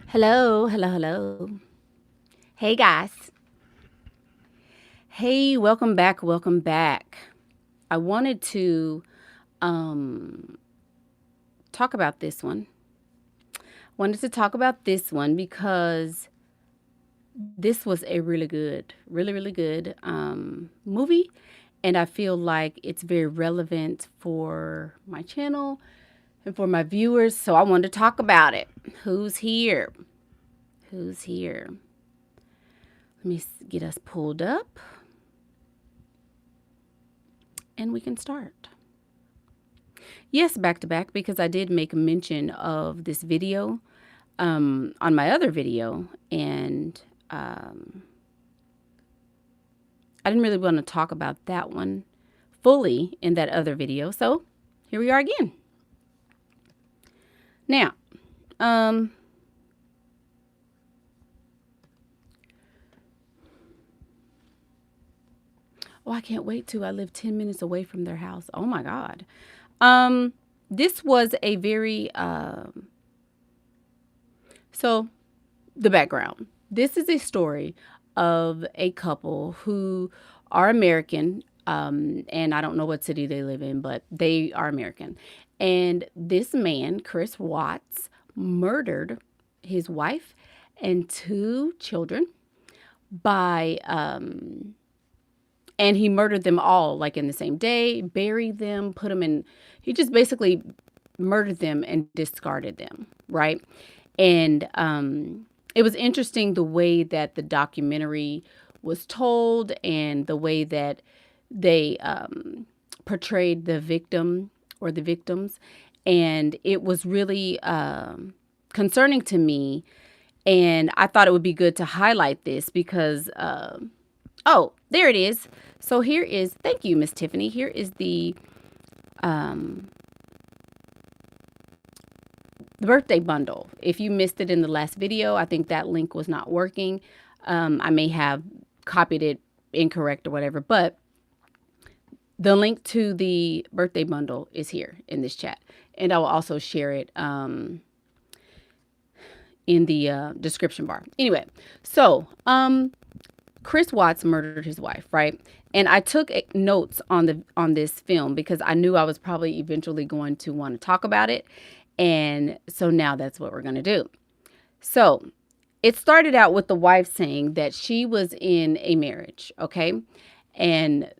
Hello, hello, hello. Hey guys. Hey, welcome back, welcome back. I wanted to um talk about this one. Wanted to talk about this one because this was a really good, really good movie, and I feel like it's very relevant for my channel and for my viewers, so I wanted to talk about it. Who's here? Who's here? Let me get us pulled up and we can start. Yes, back to back, because I did make mention of this video on my other video, and I didn't really want to talk about that one fully in that other video. So here we are again. Now, um, oh, I can't wait to. I live 10 minutes away from their house. Oh my God. Um, this was a very, so the background. This is a story of a couple who are American, and I don't know what city they live in, but they are American. And this man, Chris Watts, murdered his wife and two children by, and he murdered them all like in the same day, buried them, put them in, he just basically murdered them and discarded them, right? And it was interesting the way that the documentary was told and the way that they portrayed the victim or the victims. And it was really concerning to me. And I thought it would be good to highlight this because, oh, there it is. So here is, thank you, Miss Tiffany. Here is um, the birthday bundle. If you missed it in the last video, I think that link was not working. I may have copied it incorrect or whatever, but the link to the birthday bundle is here in this chat. And I will also share it in the description bar. Anyway, so Chris Watts murdered his wife, right? And I took notes on this film because I knew I was probably eventually going to want to talk about it. And so now that's what we're going to do. So it started out with the wife saying that she was in a marriage, okay? And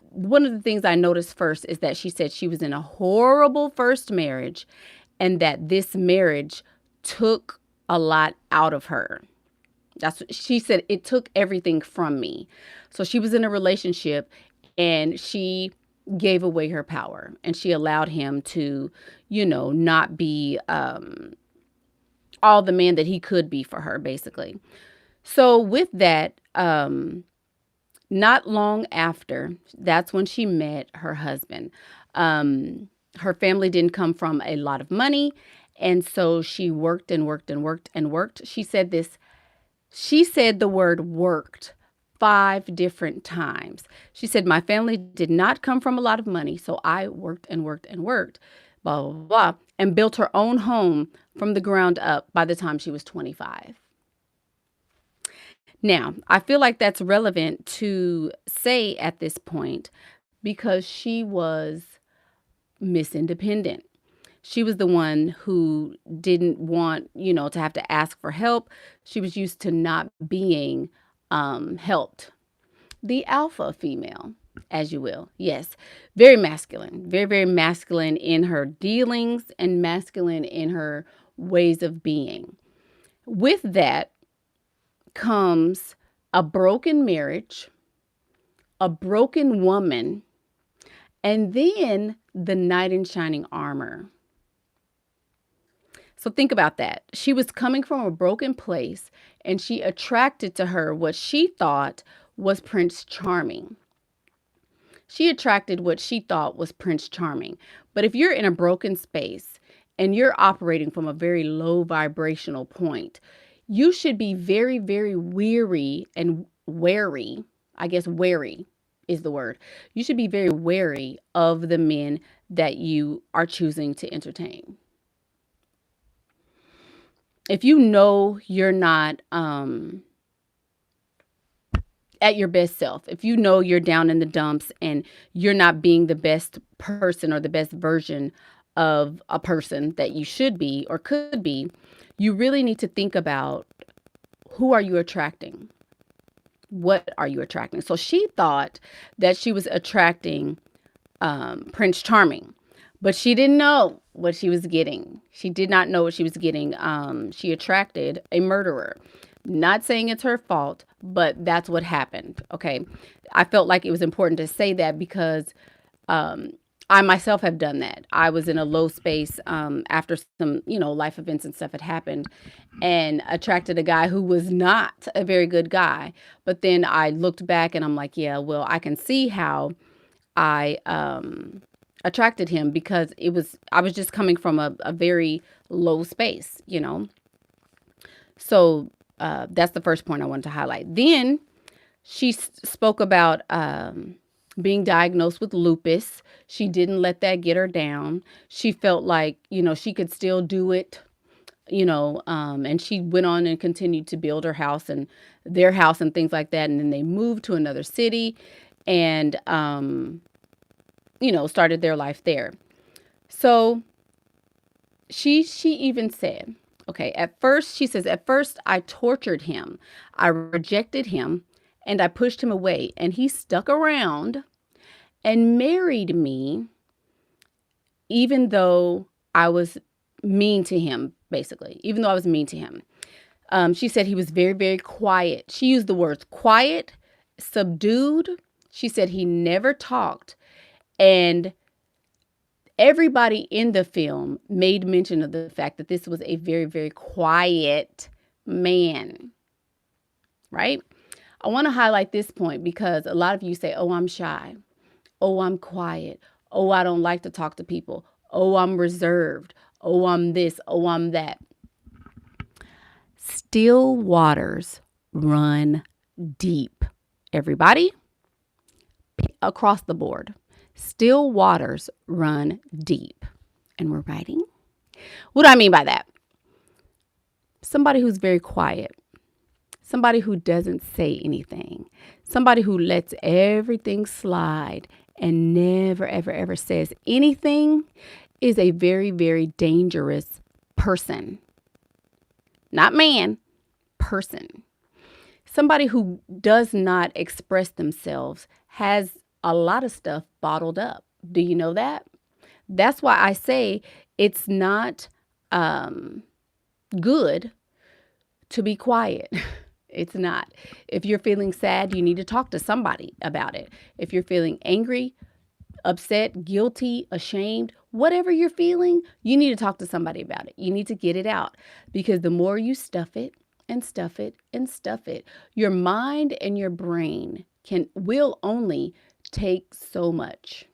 one of the things I noticed first is that she said she was in a horrible first marriage and that this marriage took a lot out of her. That's what she said. It took everything from me. So she was in a relationship and she gave away her power and she allowed him to, not be all the man that he could be for her, basically. So with that, not long after, that's when she met her husband. Her family didn't come from a lot of money. And so she worked and worked and worked and worked. She said the word worked 5 different times. She said, my family did not come from a lot of money, so I worked and worked and worked, blah, blah, blah, and built her own home from the ground up by the time she was 25. Now, I feel like that's relevant to say at this point because she was Miss Independent. She was the one who didn't want, to have to ask for help. She was used to not being helped. The alpha female, as you will. Yes, very masculine, very, very masculine in her dealings and masculine in her ways of being. With that comes a broken marriage, a broken woman, and then the knight in shining armor. So think about that. She was coming from a broken place and she attracted to her what she thought was Prince Charming. She attracted what she thought was Prince Charming. But if you're in a broken space and you're operating from a very low vibrational point, you should be very, very weary and wary. I guess wary is the word. You should be very wary of the men that you are choosing to entertain. if you know you're not at your best self, if you know you're down in the dumps and you're not being the best person or the best version of a person that you should be or could be, you really need to think about, who are you attracting? What are you attracting? So she thought that she was attracting Prince Charming, but she didn't know what she was getting. She did not know what she was getting. She attracted a murderer. Not saying it's her fault, but that's what happened. Okay. I felt like it was important to say that because I myself have done that. I was in a low space after some, life events and stuff had happened, and attracted a guy who was not a very good guy. But then I looked back and I'm like, yeah, well, I can see how I attracted him, because I was just coming from a very low space. So that's the first point I wanted to highlight. Then she spoke about being diagnosed with lupus. She didn't let that get her down. She felt like, she could still do it, and she went on and continued to build her house and their house and things like that. And then they moved to another city and, started their life there. So she even said, okay, she says, at first I tortured him. I rejected him and I pushed him away, and he stuck around and married me, even though I was mean to him, basically, even though I was mean to him. She said he was very, very quiet. She used the words quiet, subdued. She said he never talked. And everybody in the film made mention of the fact that this was a very, very quiet man, right? I want to highlight this point because a lot of you say, oh, I'm shy. Oh, I'm quiet. Oh, I don't like to talk to people. Oh, I'm reserved. Oh, I'm this. Oh, I'm that. Still waters run deep. Everybody, across the board. Still waters run deep. And we're writing. What do I mean by that? Somebody who's very quiet. Somebody who doesn't say anything. Somebody who lets everything slide and never, ever, ever says anything is a very, very dangerous person. Not man, person. Somebody who does not express themselves has a lot of stuff bottled up. Do you know that? That's why I say it's not good to be quiet. It's not. If you're feeling sad, you need to talk to somebody about it. If you're feeling angry, upset, guilty, ashamed, whatever you're feeling, you need to talk to somebody about it. You need to get it out, because the more you stuff it and stuff it and stuff it, your mind and your brain will only take so much.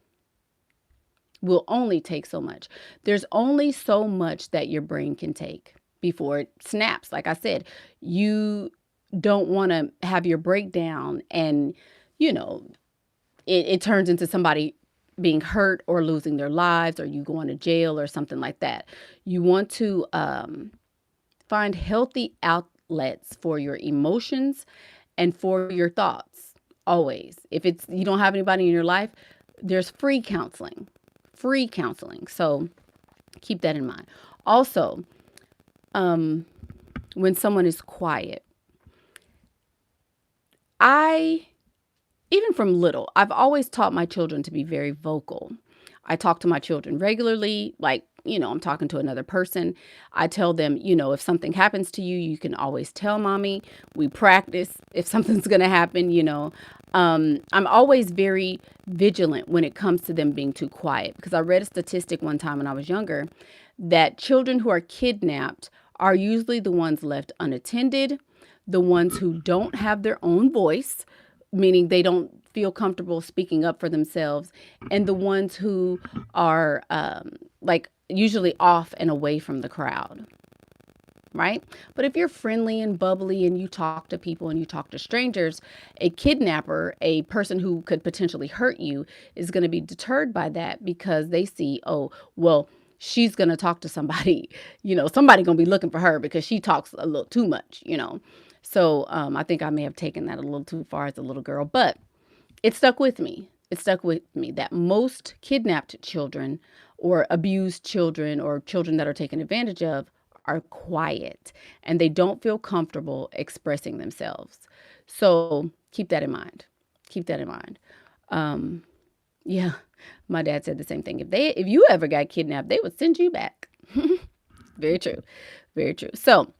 Will only take so much. There's only so much that your brain can take before it snaps. Like I said, you don't want to have your breakdown and, it turns into somebody being hurt or losing their lives, or you going to jail or something like that. You want to find healthy outlets for your emotions and for your thoughts. Always. If you don't have anybody in your life, there's free counseling. So keep that in mind. Also, when someone is quiet, even from little, I've always taught my children to be very vocal. I talk to my children regularly, like, I'm talking to another person. I tell them, if something happens to you, you can always tell mommy. We practice if something's going to happen, I'm always very vigilant when it comes to them being too quiet, because I read a statistic one time when I was younger that children who are kidnapped are usually the ones left unattended, the ones who don't have their own voice, meaning they don't feel comfortable speaking up for themselves, and the ones who are usually off and away from the crowd, right? But if you're friendly and bubbly and you talk to people and you talk to strangers, a kidnapper, a person who could potentially hurt you, is going to be deterred by that, because they see, oh, well, she's going to talk to somebody, somebody going to be looking for her because she talks a little too much. So I think I may have taken that a little too far as a little girl, but it stuck with me. It stuck with me that most kidnapped children or abused children or children that are taken advantage of are quiet and they don't feel comfortable expressing themselves. So keep that in mind. Keep that in mind. Um, yeah, my dad said the same thing. If you ever got kidnapped, they would send you back. Very true. Very true. So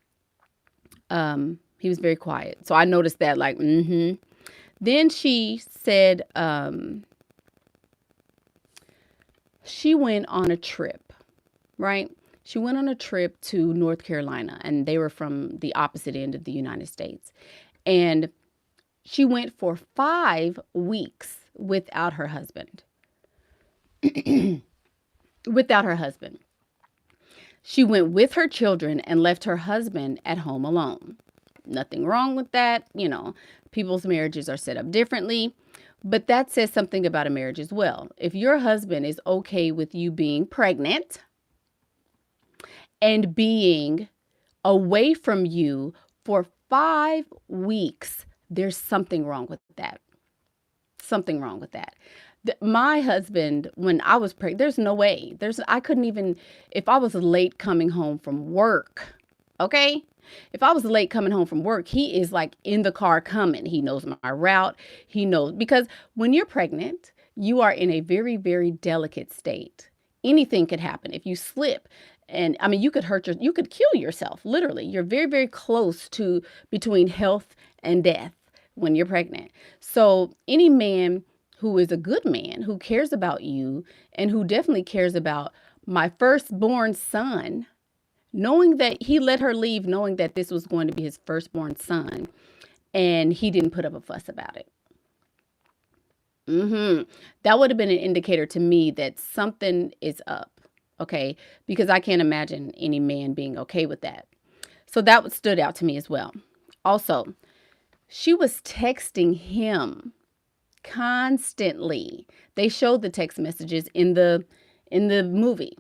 he was very quiet. So I noticed that like, Then she said she went on a trip, right? She went on a trip to North Carolina, and they were from the opposite end of the United States. And she went for 5 weeks without her husband. Without her husband. She went with her children and left her husband at home alone. Nothing wrong with that. People's marriages are set up differently, but that says something about a marriage as well. If your husband is okay with you being pregnant and being away from you for 5 weeks, there's something wrong with that. Something wrong with that. My husband, when I was pregnant, there's no way. I couldn't even, if I was late coming home from work, okay? If I was late coming home from work, he is like in the car coming. He knows my route. He knows, because when you're pregnant, you are in a very, very delicate state. Anything could happen. If you slip, and I mean, you could you could kill yourself, literally. You're very, very close to between health and death when you're pregnant. So any man who is a good man, who cares about you, and who definitely cares about my firstborn son, knowing that he let her leave, knowing that this was going to be his firstborn son, and he didn't put up a fuss about it. That would have been an indicator to me that something is up, okay? Because I can't imagine any man being okay with that. So that stood out to me as well. Also, she was texting him constantly. They showed the text messages in the movie.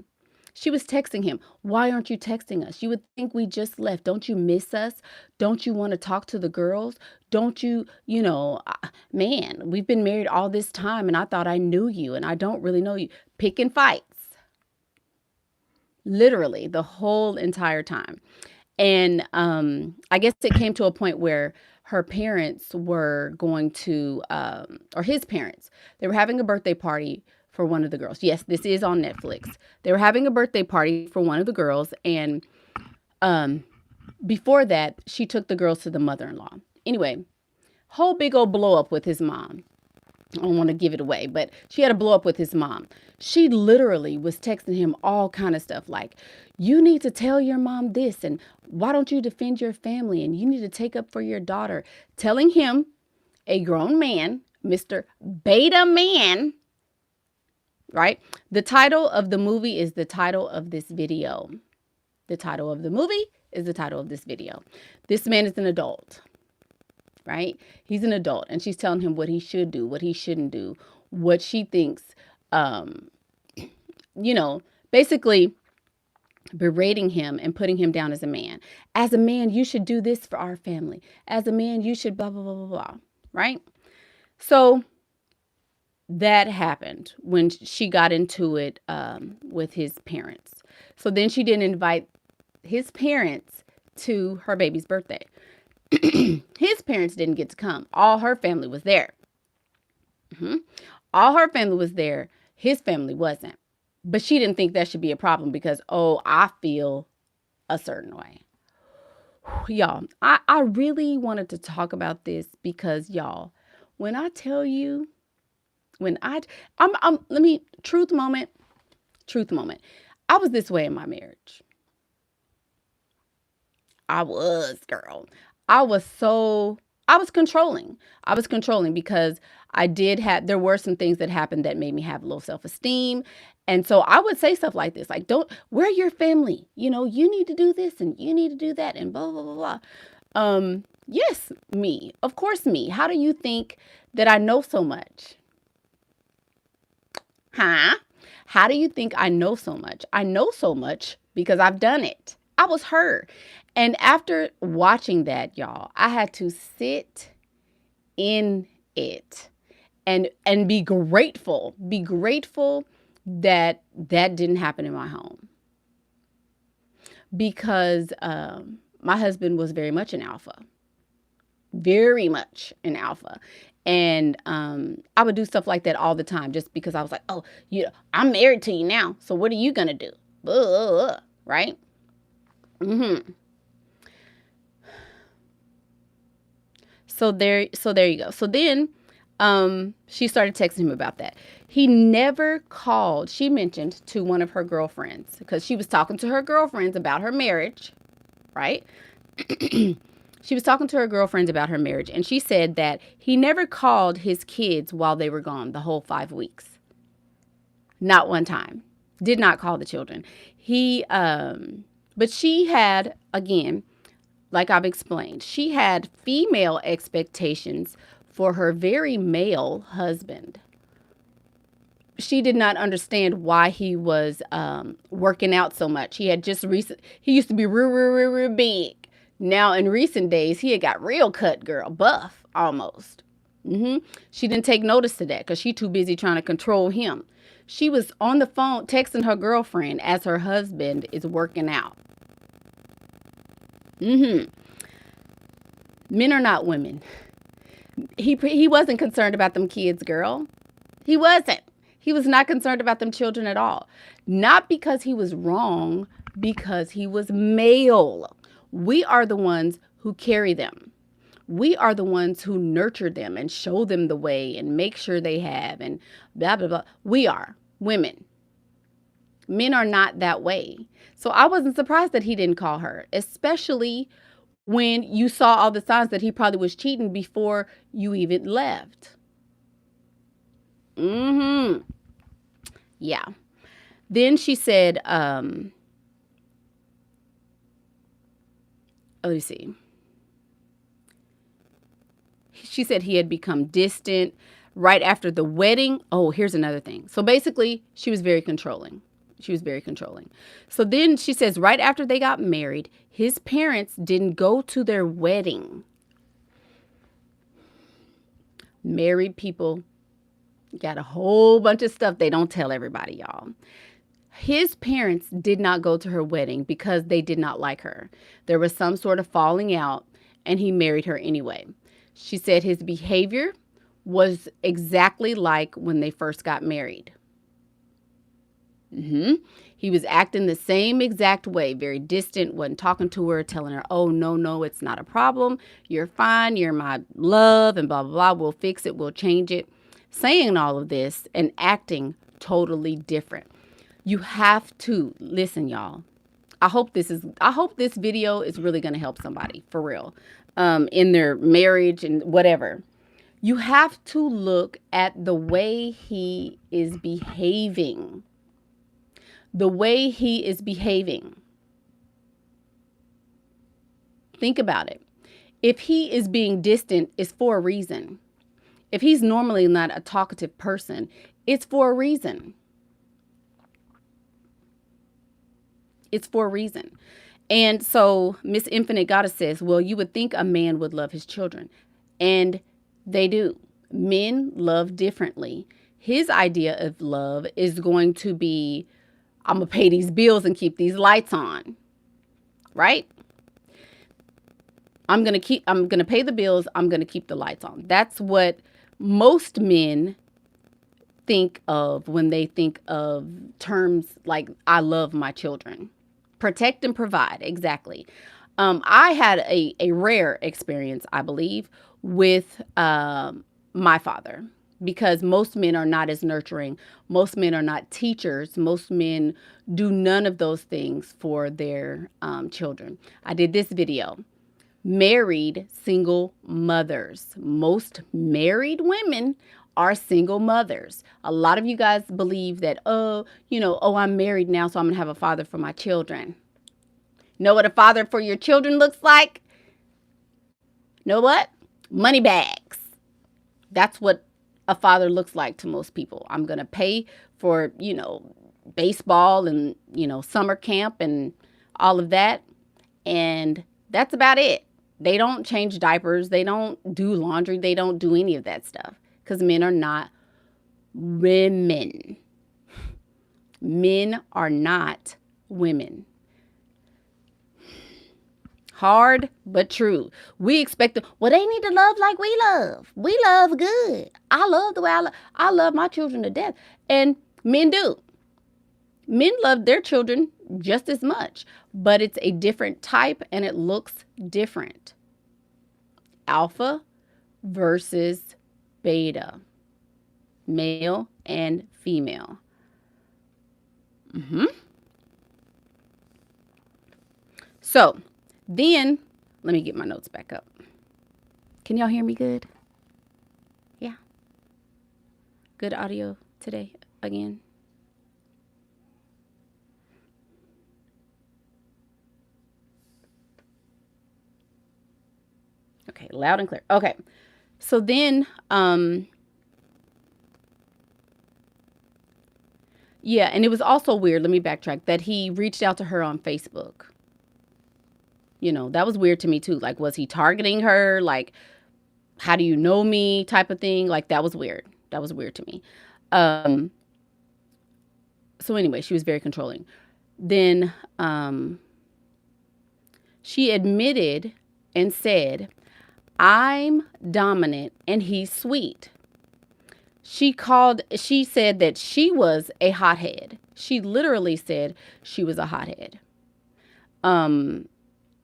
She was texting him. Why aren't you texting us? You would think we just left. Don't you miss us? Don't you want to talk to the girls? Don't you, man, we've been married all this time and I thought I knew you and I don't really know you. Picking fights. Literally the whole entire time. And I guess it came to a point where her parents were going to, or his parents, they were having a birthday party for one of the girls. Yes, this is on Netflix. They were having a birthday party for one of the girls. And before that, she took the girls to the mother-in-law. Anyway, whole big old blow up with his mom. I don't want to give it away, but she had a blow up with his mom. She literally was texting him all kind of stuff like, you need to tell your mom this, and why don't you defend your family, and you need to take up for your daughter. Telling him, a grown man, Mr. Beta Man, right? The title of the movie is the title of this video. The title of the movie is the title of this video. This man is an adult. Right? He's an adult, and she's telling him what he should do, what he shouldn't do, what she thinks, basically berating him and putting him down as a man. As a man, you should do this for our family. As a man, you should blah, blah, blah, blah, blah. Right? So that happened when she got into it with his parents. So then she didn't invite his parents to her baby's birthday. His parents didn't get to come. All her family was there. All her family was there. His family wasn't. But she didn't think that should be a problem because, I feel a certain way. Y'all, I really wanted to talk about this because, y'all, when I tell you, truth moment. I was this way in my marriage. I was, girl. I was controlling. I was controlling because there were some things that happened that made me have low self-esteem. And so I would say stuff like this, like, we're your family. You need to do this and you need to do that and blah, blah, blah, blah. Yes, me. Of course, me. How do you think that I know so much? Huh? How do you think I know so much? I know so much because I've done it. I was her. And after watching that, y'all, I had to sit in it and be grateful. Be grateful that that didn't happen in my home, because my husband was very much an alpha, very much an alpha. And I would do stuff like that all the time just because I was like, oh, I'm married to you now, so what are you going to do? Right? Mm-hmm. So there you go. So then she started texting him about that. He never called. She mentioned to one of her girlfriends, because she was talking to her girlfriends about her marriage, right? She was talking to her girlfriends about her marriage, and she said that he never called his kids while they were gone the whole 5 weeks. Not one time. Did not call the children. But she had, again, like I've explained, she had female expectations for her very male husband. She did not understand why he was working out so much. He used to be real big. Now, in recent days, he had got real cut, girl, buff almost. She didn't take notice to that because she too busy trying to control him. She was on the phone texting her girlfriend as her husband is working out. Men are not women. He wasn't concerned about them kids, girl. He wasn't. He was not concerned about them children at all. Not because he was wrong, because he was male. We are the ones who carry them. We are the ones who nurture them and show them the way and make sure they have and blah, blah, blah. We are women. Men are not that way. So I wasn't surprised that he didn't call her, especially when you saw all the signs that he probably was cheating before you even left. Yeah. Then she said, let me see. She said he had become distant right after the wedding. Oh, here's another thing. So basically, she was very controlling. So then she says right after they got married, his parents didn't go to their wedding. Married people got a whole bunch of stuff they don't tell everybody, y'all. His parents did not go to her wedding because they did not like her. There was some sort of falling out, and he married her anyway. She said his behavior was exactly like when they first got married. He was acting the same exact way, very distant, wasn't talking to her, telling her, oh, no, it's not a problem. You're fine. You're my love and blah, blah, blah. We'll fix it. We'll change it. Saying all of this and acting totally different. You have to listen, y'all. I hope this video is really going to help somebody for real, in their marriage and whatever. You have to look at the way he is behaving. The way he is behaving. Think about it. If he is being distant, it's for a reason. If he's normally not a talkative person, it's for a reason. It's for a reason. And so Miss Infinite Goddess says, well, you would think a man would love his children. And they do. Men love differently. His idea of love is going to be, I'm going to pay these bills and keep these lights on. Right? I'm going to pay the bills. I'm going to keep the lights on. That's what most men think of when they think of terms like, I love my children. Protect and provide. Exactly. I had a rare experience, I believe, with my father, because most men are not as nurturing. Most men are not teachers. Most men do none of those things for their children. I did this video. Married single mothers. Most married women are single mothers. A lot of you guys believe that, I'm married now, so I'm going to have a father for my children. Know what a father for your children looks like? Know what? Money bags. That's what a father looks like to most people. I'm going to pay for, baseball and, summer camp and all of that. And that's about it. They don't change diapers. They don't do laundry. They don't do any of that stuff because men are not women. Men are not women. Hard, but true. We expect them. Well, they need to love like we love. We love good. I love the way I love my children to death. And men do. Men love their children just as much, but it's a different type and it looks different. Alpha versus beta. Male and female. So then, let me get my notes back up. Can y'all hear me good? Yeah. Good audio today again. Okay, loud and clear. Okay. So then, yeah, and it was also weird, let me backtrack, that he reached out to her on Facebook. That was weird to me too. Like, was he targeting her? Like, how do you know me type of thing? Like, that was weird. That was weird to me. So anyway, she was very controlling. Then she admitted and said, I'm dominant and he's sweet. She said that she was a hothead. She literally said she was a hothead.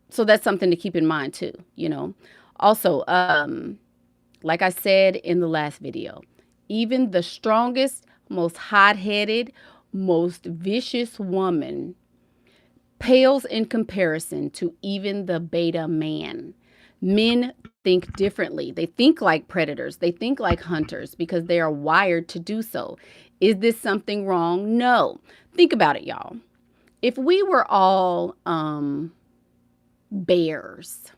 So that's something to keep in mind too, Also, like I said in the last video, even the strongest, most hot-headed, most vicious woman pales in comparison to even the beta man. Men think differently. They think like predators. They think like hunters because they are wired to do so. Is this something wrong? No. Think about it, y'all. If we were all bears,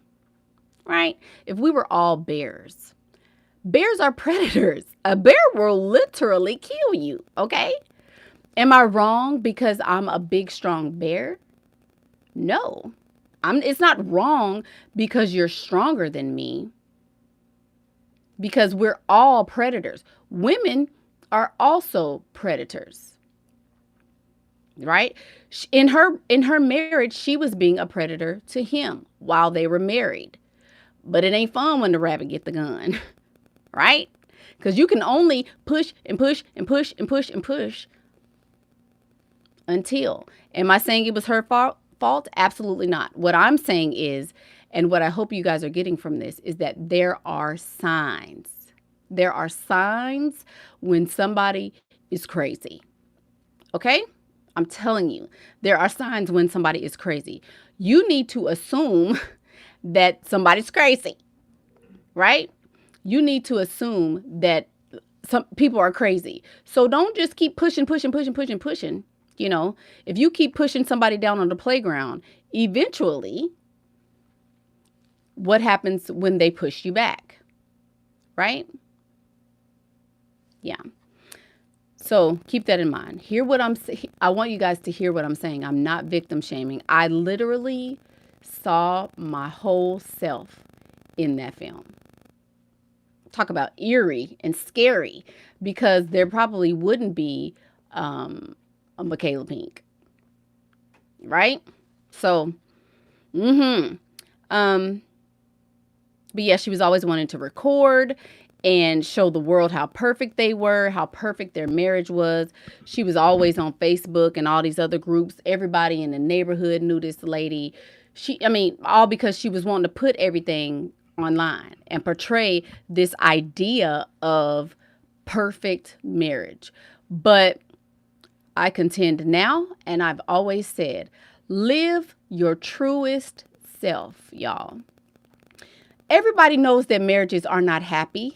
right? If we were all bears are predators. A bear will literally kill you, okay? Am I wrong because I'm a big, strong bear? No. It's not wrong because you're stronger than me. Because we're all predators. Women are also predators. Right? In her marriage, she was being a predator to him while they were married. But it ain't fun when the rabbit get the gun. Right? Because you can only push and push and push and push and push until. Am I saying it was her fault? Absolutely not. What I'm saying is, and what I hope you guys are getting from this, is that there are signs. There are signs when somebody is crazy. Okay? I'm telling you, there are signs when somebody is crazy. You need to assume that somebody's crazy, right? You need to assume that some people are crazy. So don't just keep pushing. If you keep pushing somebody down on the playground, eventually, what happens when they push you back? Right? Yeah. So keep that in mind. I want you guys to hear what I'm saying. I'm not victim shaming. I literally saw my whole self in that film. Talk about eerie and scary, because there probably wouldn't be a Michaela Pink. Right? So, but yeah, she was always wanting to record and show the world how perfect they were, how perfect their marriage was. She was always on Facebook and all these other groups. Everybody in the neighborhood knew this lady. All because she was wanting to put everything online and portray this idea of perfect marriage. But I contend now, and I've always said, live your truest self, y'all. Everybody knows that marriages are not happy.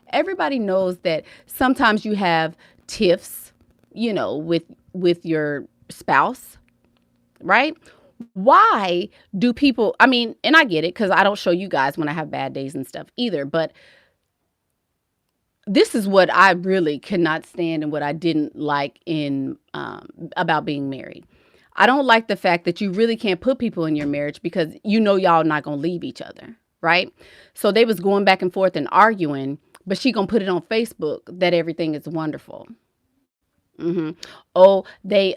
Everybody knows that sometimes you have tiffs, with your spouse, right? Why do people, and I get it because I don't show you guys when I have bad days and stuff either, but this is what I really cannot stand and what I didn't like in about being married. I don't like the fact that you really can't put people in your marriage because you know y'all not gonna leave each other, right? So they was going back and forth and arguing, but she gonna put it on Facebook that everything is wonderful. hmm Oh, they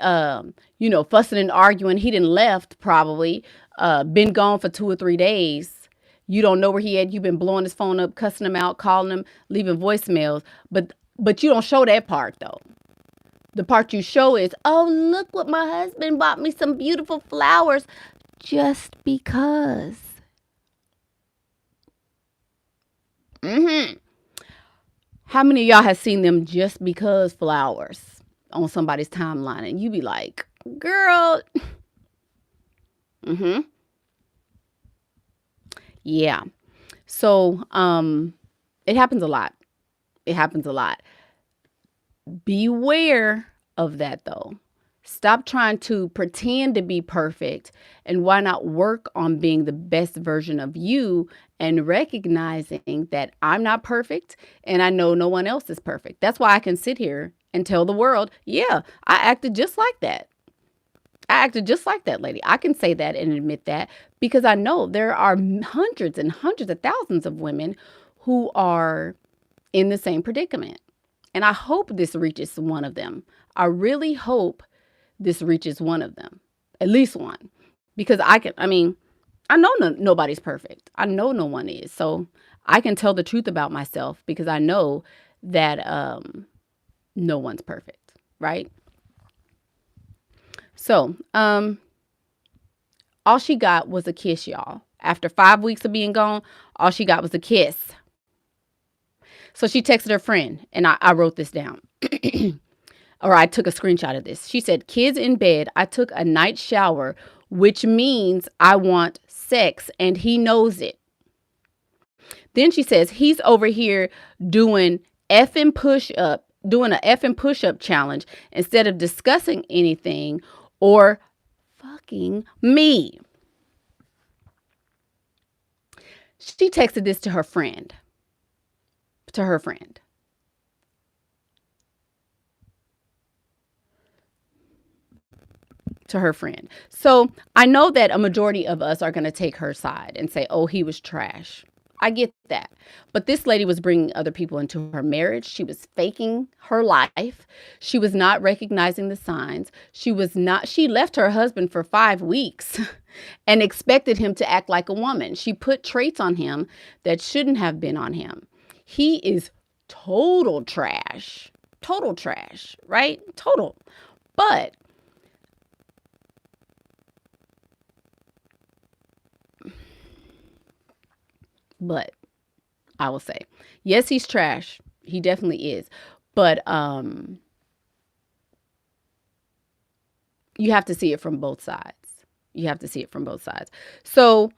fussing and arguing. He didn't left probably, been gone for 2 or 3 days. You don't know where he at. You've been blowing his phone up, cussing him out, calling him, leaving voicemails. But you don't show that part though. The part you show is, oh, look what my husband bought me, some beautiful flowers just because. hmm How many of y'all have seen them just because flowers on somebody's timeline and you be like, girl, hmm yeah. So, it happens a lot. It happens a lot. Beware of that though. Stop trying to pretend to be perfect and why not work on being the best version of you and recognizing that I'm not perfect and I know no one else is perfect. That's why I can sit here and tell the world, yeah, I acted just like that. I acted just like that lady. I can say that and admit that because I know there are hundreds and hundreds of thousands of women who are in the same predicament. And I hope this reaches one of them. I really hope this reaches one of them, at least one, because I know nobody's perfect. I know no one is. So I can tell the truth about myself because I know that no one's perfect, right? So, all she got was a kiss, y'all. After 5 weeks of being gone, all she got was a kiss. So she texted her friend, and I wrote this down. Or I took a screenshot of this. She said, kids in bed, I took a night shower, which means I want sex, and he knows it. Then she says, he's over here doing effing push up, doing an effing push up challenge instead of discussing anything or fucking me. She texted this to her friend. To her friend. To her friend. So I know that a majority of us are going to take her side and say, oh, he was trash. I get that. But this lady was bringing other people into her marriage. She was faking her life. She was not recognizing the signs. She left her husband for 5 weeks and expected him to act like a woman. She put traits on him that shouldn't have been on him. He is total trash. Total trash, right? Total. But I will say, yes, he's trash. He definitely is. But you have to see it from both sides. You have to see it from both sides. So,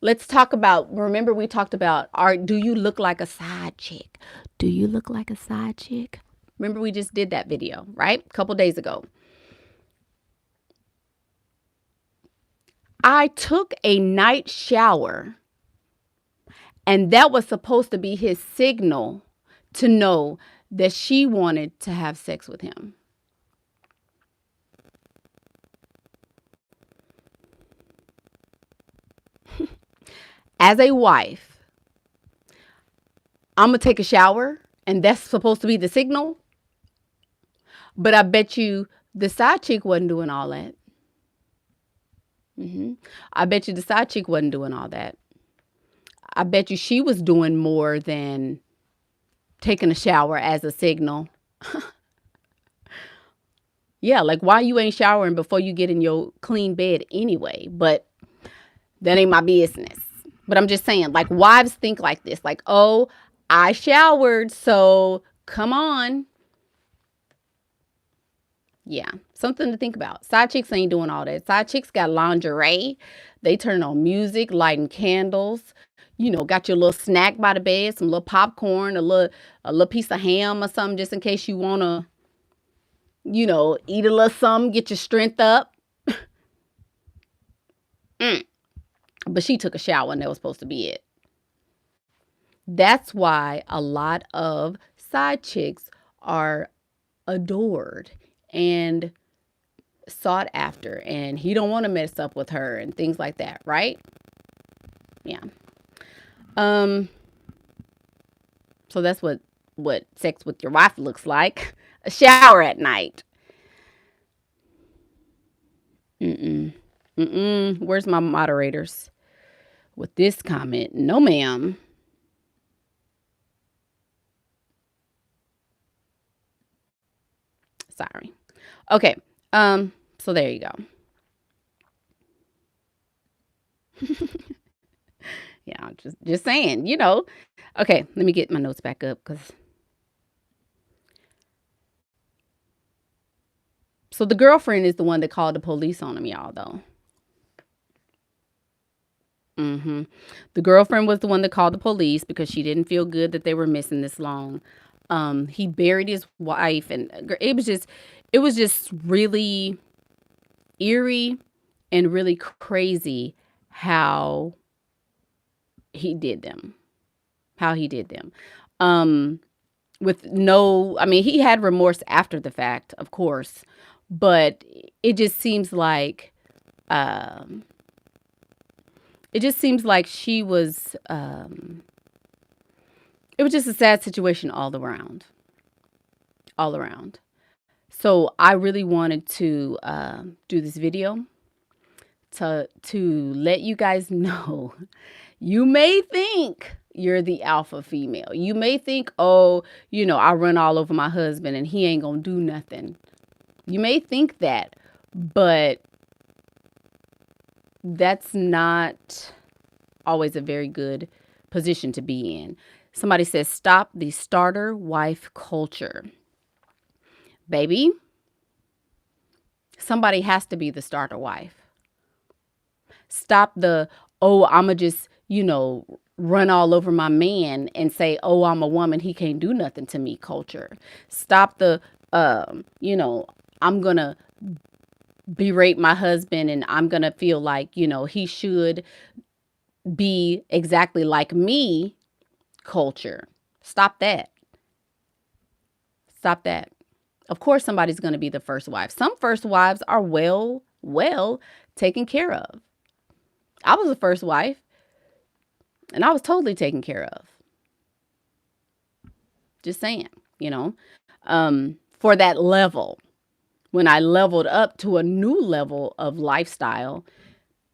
let's talk about, remember we talked about, do you look like a side chick? Do you look like a side chick? Remember we just did that video, right? A couple days ago. I took a night shower, and that was supposed to be his signal to know that she wanted to have sex with him. As a wife, I'm going to take a shower, and that's supposed to be the signal. But I bet you the side chick wasn't doing all that. I bet you the side chick wasn't doing all that. I bet you she was doing more than taking a shower as a signal. Yeah, like why you ain't showering before you get in your clean bed anyway? But that ain't my business. But I'm just saying, like, wives think like this. Like, oh, I showered, so come on. Yeah, something to think about. Side chicks ain't doing all that. Side chicks got lingerie. They turn on music, lighting candles. Got your little snack by the bed, some little popcorn, a little piece of ham or something, just in case you wanna, eat a little something, get your strength up. But she took a shower, and that was supposed to be it. That's why a lot of side chicks are adored and sought after, and he don't want to mess up with her and things like that, right? Yeah. Um so that's what sex with your wife looks like. A shower at night. Mm-mm. Mm-mm. Where's my moderators with this comment? No, ma'am. Sorry. Okay. So there you go. Yeah, just saying, Okay, let me get my notes back up cuz so the girlfriend is the one that called the police on him, y'all, though. Mhm. The girlfriend was the one that called the police because she didn't feel good that they were missing this long. He buried his wife, and it was just really eerie and really crazy how he did them. How he did them. Um, with no, I mean, he had remorse after the fact, of course, but um, it just seems like she was. It was just a sad situation all around. So I really wanted to do this video to let you guys know. You may think you're the alpha female. You may think, oh, I run all over my husband and he ain't gonna do nothing. You may think that, but that's not always a very good position to be in. Somebody says, stop the starter wife culture. Baby, somebody has to be the starter wife. Stop the, oh, I'ma just, run all over my man and say, oh, I'm a woman, he can't do nothing to me culture. Stop the, I'm gonna berate my husband and I'm gonna feel like, he should be exactly like me culture. Stop that. Stop that. Of course, somebody's going to be the first wife. Some first wives are well taken care of. I was the first wife and I was totally taken care of. Just saying, for that level. When I leveled up to a new level of lifestyle,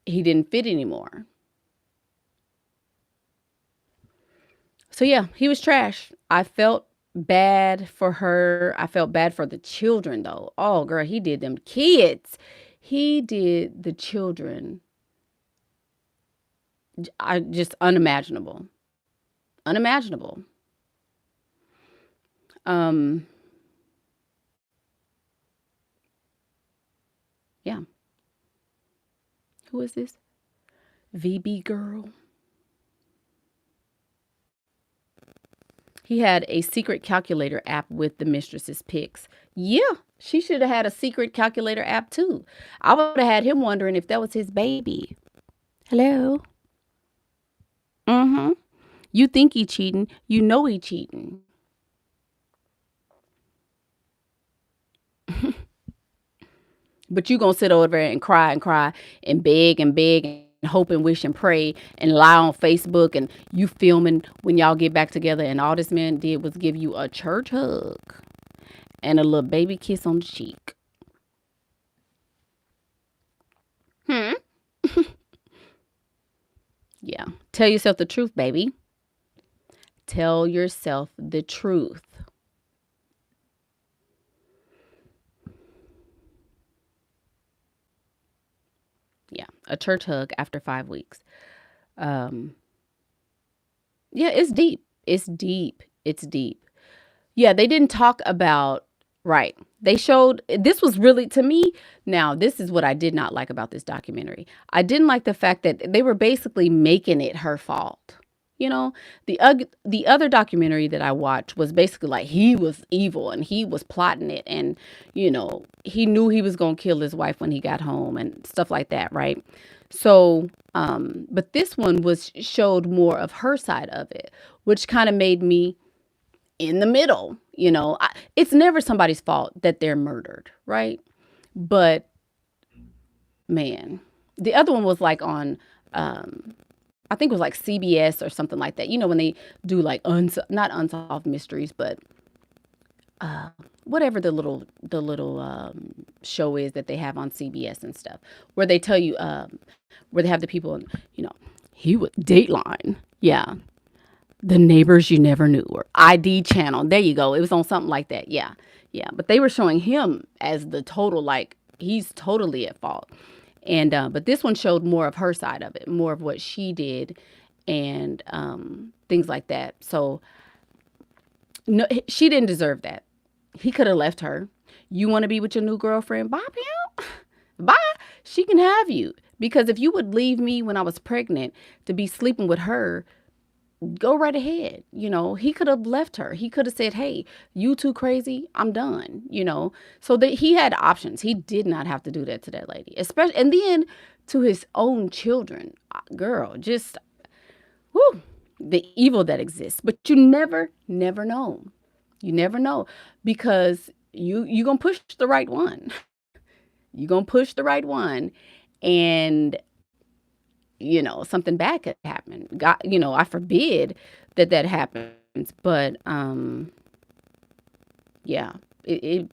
he didn't fit anymore. So yeah, he was trash. I felt bad for her. I felt bad for the children though. Oh girl, he did them kids. He did the children. I just unimaginable. Unimaginable. Um yeah. Who is this? VB girl. He had a secret calculator app with the mistress's pics. Yeah, she should have had a secret calculator app too. I would have had him wondering if that was his baby. Hello? Mm-hmm. You think he cheating. You know he cheating. But you gonna sit over there and cry and beg and hope and wish and pray and lie on Facebook and you filming when y'all get back together and all this man did was give you a church hug and a little baby kiss on the cheek. Hmm? Yeah. Tell yourself the truth, baby. Tell yourself the truth. Yeah. A church hug after 5 weeks. Um, yeah, it's deep. It's deep. It's deep. Yeah, they didn't talk about, right. They showed, this was really, to me, now, this is what I did not like about this documentary. I didn't like the fact that they were basically making it her fault. The other documentary that I watched was basically like he was evil and he was plotting it and, he knew he was going to kill his wife when he got home and stuff like that, right? So, but this one showed more of her side of it, which kind of made me in the middle. It's never somebody's fault that they're murdered, right? But man, the other one was like on, I think it was like CBS or something like that. When they do like not unsolved mysteries, but whatever the little show is that they have on CBS and stuff, where they tell you, where they have the people, and he was Dateline, yeah, the neighbors you never knew, or ID channel. There you go. It was on something like that. Yeah, yeah. But they were showing him as the total, like he's totally at fault. And but this one showed more of her side of it, more of what she did, and things like that. So no, she didn't deserve that. He could have left her. You want to be with your new girlfriend? Bye, Pam. Bye. She can have you. Because if you would leave me when I was pregnant to be sleeping with her, go right ahead. He could have left her. He could have said, hey, you too crazy. I'm done. So that he had options. He did not have to do that to that lady, especially, and then to his own children. Girl, just, whoo, the evil that exists. But you never know. You never know, because you going to push the right one. You're going to push the right one, and something bad could happen. God, I forbid that happens. But yeah, it's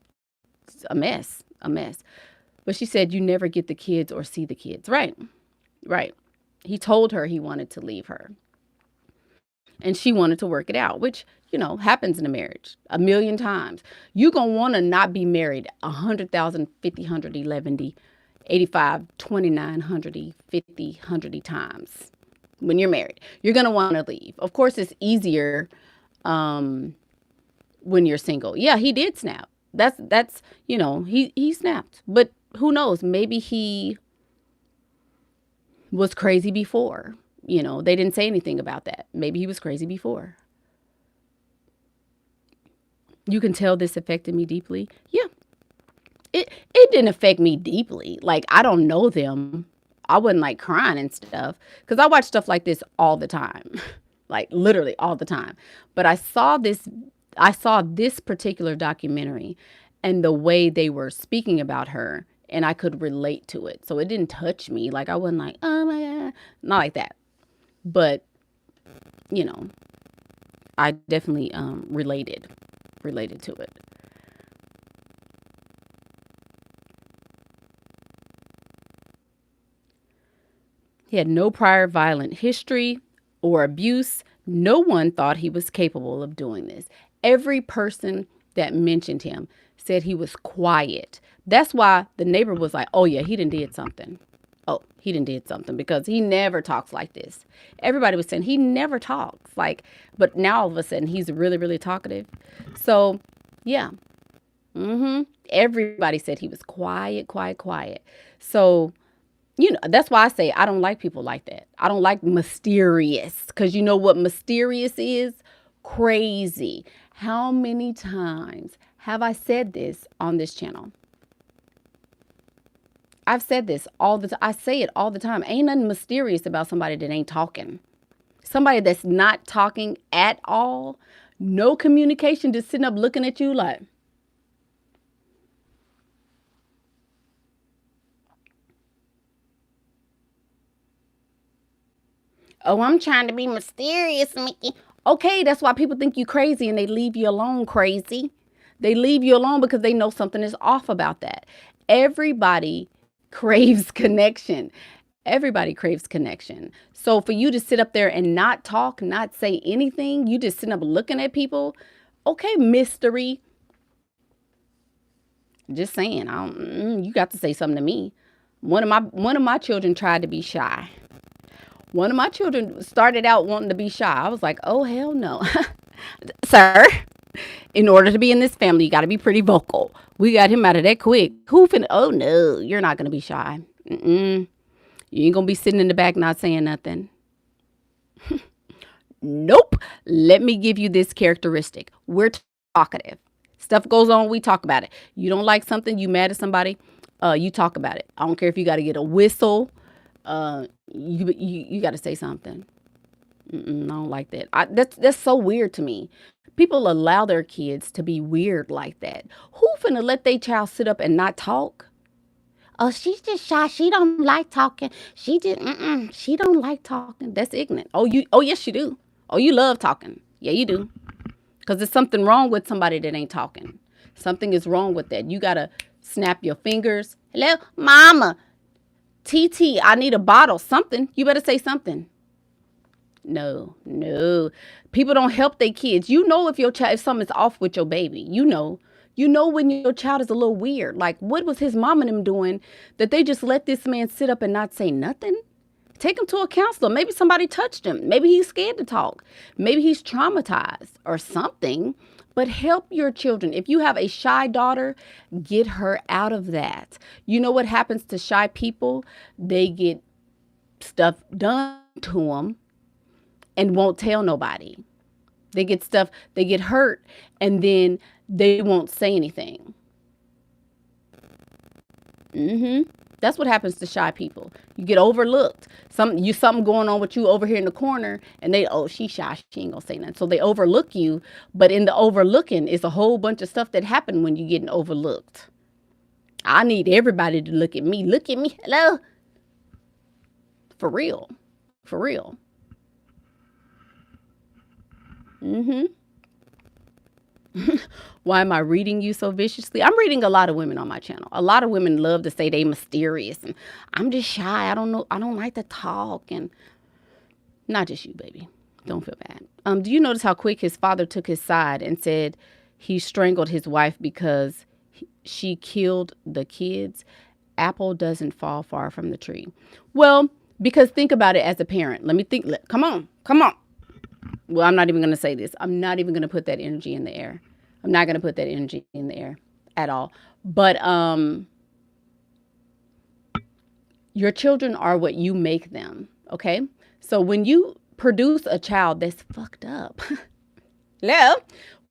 a mess. But she said, you never get the kids or see the kids. Right. He told her he wanted to leave her, and she wanted to work it out, which happens in a marriage a million times. You're gonna want to not be married 100,000, 50, 100, 11, 85, 29, 100, 50, 100 times. When you're married, you're gonna want to leave. Of course, it's easier when you're single. Yeah, he did snap. That's he snapped. But who knows? Maybe he was crazy before. They didn't say anything about that. Maybe he was crazy before. You can tell this affected me deeply. Yeah. It didn't affect me deeply. Like, I don't know them. I wasn't like crying and stuff, because I watch stuff like this all the time. Like literally all the time. But I saw this particular documentary and the way they were speaking about her, and I could relate to it. So it didn't touch me. Like, I wasn't like, oh my God. Not like that. But, I definitely related to it. He had no prior violent history or abuse. No one thought he was capable of doing this. Every person that mentioned him said he was quiet. That's why the neighbor was like, oh yeah, he done did something. Oh, he done did something, because he never talks like this. Everybody was saying he never talks like, but now all of a sudden he's really, really talkative. So yeah. Everybody said he was quiet. So, that's why I say I don't like people like that. I don't like mysterious, because you know what mysterious is? Crazy. How many times have I said this on this channel? I've said this all the time. I say it all the time. Ain't nothing mysterious about somebody that ain't talking. Somebody that's not talking at all. No communication, just sitting up looking at you like, oh, I'm trying to be mysterious, Mickey. Okay, that's why people think you crazy and they leave you alone crazy. They leave you alone because they know something is off about that. Everybody craves connection. Everybody craves connection. So for you to sit up there and not talk, not say anything, you just sitting up looking at people. Okay, mystery. Just saying, you got to say something to me. One of my children tried to be shy. One of my children started out wanting to be shy. I was like, oh, hell no. Sir, in order to be in this family, you got to be pretty vocal. We got him out of that quick. Oh, no, you're not going to be shy. You ain't going to be sitting in the back not saying nothing. Nope. Let me give you this characteristic. We're talkative. Stuff goes on, we talk about it. You don't like something, you mad at somebody, you talk about it. I don't care if you got to get a whistle. You got to say something. I don't like that. That's so weird to me. People allow their kids to be weird like that. Who finna let their child sit up and not talk? Oh, she's just shy. She don't like talking. She don't like talking. That's ignorant. Oh, yes, you do. Oh, you love talking. Yeah, you do. Because there's something wrong with somebody that ain't talking. Something is wrong with that. You got to snap your fingers. Hello, mama. TT, I need a bottle. Something. You better say something. No, no. People don't help their kids. You know if your child, if something's off with your baby. You know. You know when your child is a little weird. Like, what was his mom and them doing that they just let this man sit up and not say nothing? Take him to a counselor. Maybe somebody touched him. Maybe he's scared to talk. Maybe he's traumatized or something. But help your children. If you have a shy daughter, get her out of that. You know what happens to shy people? They get stuff done to them and won't tell nobody. They get hurt, and then they won't say anything. That's what happens to shy people. You get overlooked. Something going on with you over here in the corner, and she's shy. She ain't gonna say nothing. So they overlook you, but in the overlooking is a whole bunch of stuff that happened when you getting overlooked. I need everybody to look at me. Look at me. Hello. For real. For real. Why am I reading you so viciously? I'm reading a lot of women on my channel. A lot of women love to say they mysterious and I'm just shy. I don't know. I don't like to talk. And not just you, baby. Don't feel bad. Do you notice how quick his father took his side and said he strangled his wife because she killed the kids? Apple doesn't fall far from the tree. Well, because think about it as a parent. Let me think. Come on. Well, I'm not even going to say this. I'm not even going to put that energy in the air. I'm not going to put that energy in the air at all. But your children are what you make them, okay? So when you produce a child that's fucked up,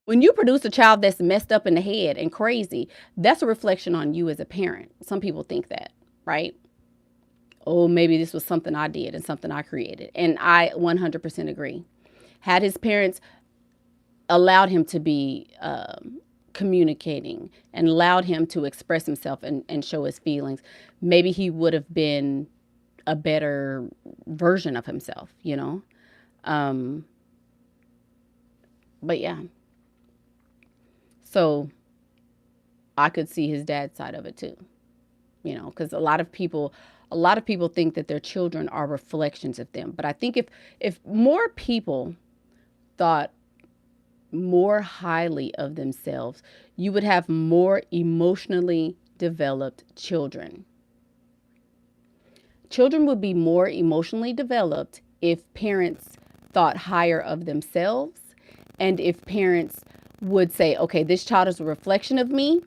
when you produce a child that's messed up in the head and crazy, that's a reflection on you as a parent. Some people think that, right? Oh, maybe this was something I did and something I created. And I 100% agree. Had his parents allowed him to be communicating and allowed him to express himself and show his feelings, maybe he would have been a better version of himself, you know? But yeah. So I could see his dad's side of it too, you know, because a lot of people think that their children are reflections of them. But I think if more people thought more highly of themselves, you would have more emotionally developed children. Children would be more emotionally developed if parents thought higher of themselves and if parents would say, okay, this child is a reflection of me.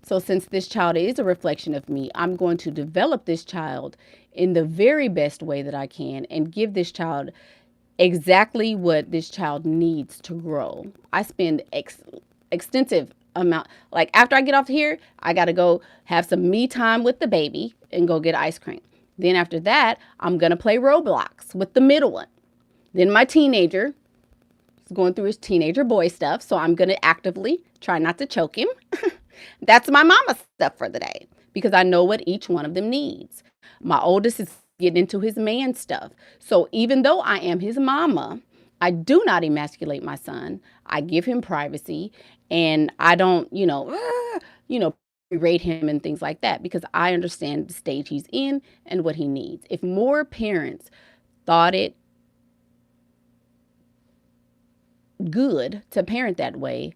So since this child is a reflection of me, I'm going to develop this child in the very best way that I can and give this child exactly what this child needs to grow. I spend extensive amount, like after I get off here, I got to go have some me time with the baby and go get ice cream. Then after that, I'm going to play Roblox with the middle one. Then my teenager is going through his teenager boy stuff. So I'm going to actively try not to choke him. That's my mama stuff for the day because I know what each one of them needs. My oldest is getting into his man stuff. So even though I am his mama, I do not emasculate my son. I give him privacy and I don't, berate him and things like that because I understand the stage he's in and what he needs. If more parents thought it good to parent that way,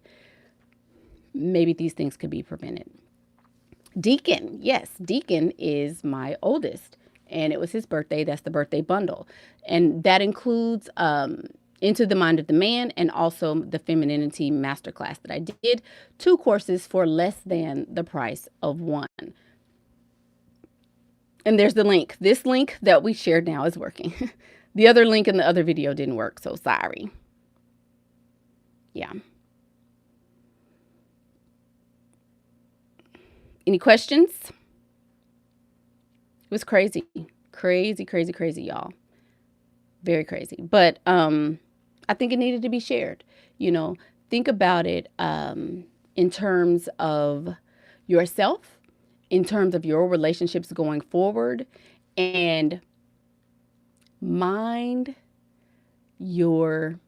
maybe these things could be prevented. Deacon, yes, Deacon is my oldest, and it was his birthday. That's the birthday bundle, and that includes Into the Mind of the Man and also the Femininity Masterclass that I did. 2 courses for less than the price of one. And there's the link. This link that we shared now is working. The other link in the other video didn't work, so sorry. Yeah. Any questions? It was crazy. Crazy, y'all. Very crazy. But I think it needed to be shared. You know, think about it in terms of yourself, in terms of your relationships going forward, and mind your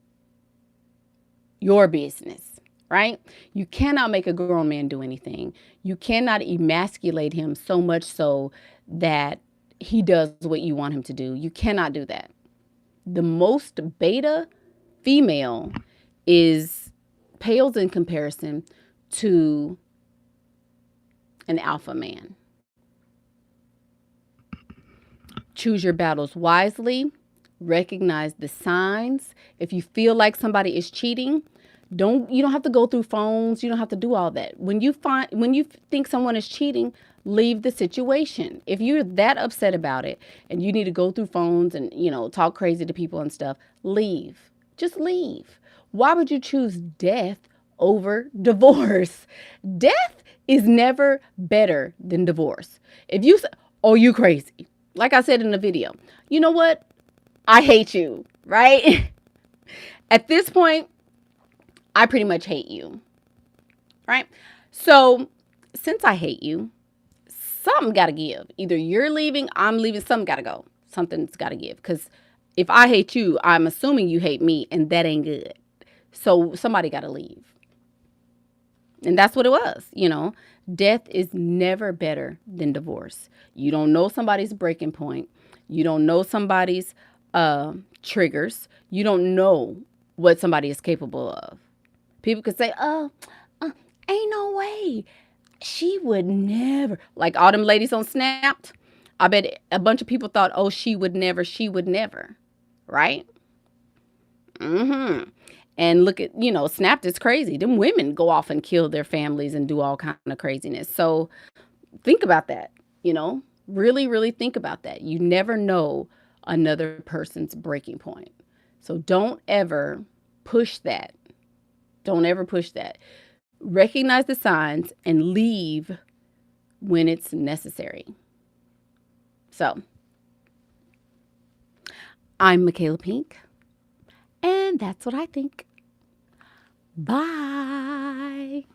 business, right? You cannot make a grown man do anything. You cannot emasculate him so much so that he does what you want him to do. You cannot do that. The most beta female is pales in comparison to an alpha man. Choose your battles wisely. Recognize the signs. If you feel like somebody is cheating, you don't have to go through phones. You don't have to do all that. When you think someone is cheating, leave the situation. If you're that upset about it and you need to go through phones and, talk crazy to people and stuff, leave. Just leave. Why would you choose death over divorce? Death is never better than divorce. If you say, "Oh, you crazy," like I said in the video, you know what? I hate you, right? At this point, I pretty much hate you, right? So since I hate you, something got to give. Either you're leaving, I'm leaving, something got to go. Something's got to give. Because if I hate you, I'm assuming you hate me, and that ain't good. So somebody got to leave. And that's what it was, Death is never better than divorce. You don't know somebody's breaking point. You don't know somebody's triggers. You don't know what somebody is capable of. People could say, ain't no way. She would never. Like all them ladies on Snapped. I bet a bunch of people thought, oh, she would never. Right? Mm-hmm. And look at, Snapped is crazy. Them women go off and kill their families and do all kind of craziness. So think about that, really, really think about that. You never know another person's breaking point. So don't ever push that. Don't ever push that. Recognize the signs and leave when it's necessary. So I'm Michaela Pink, and that's what I think. Bye.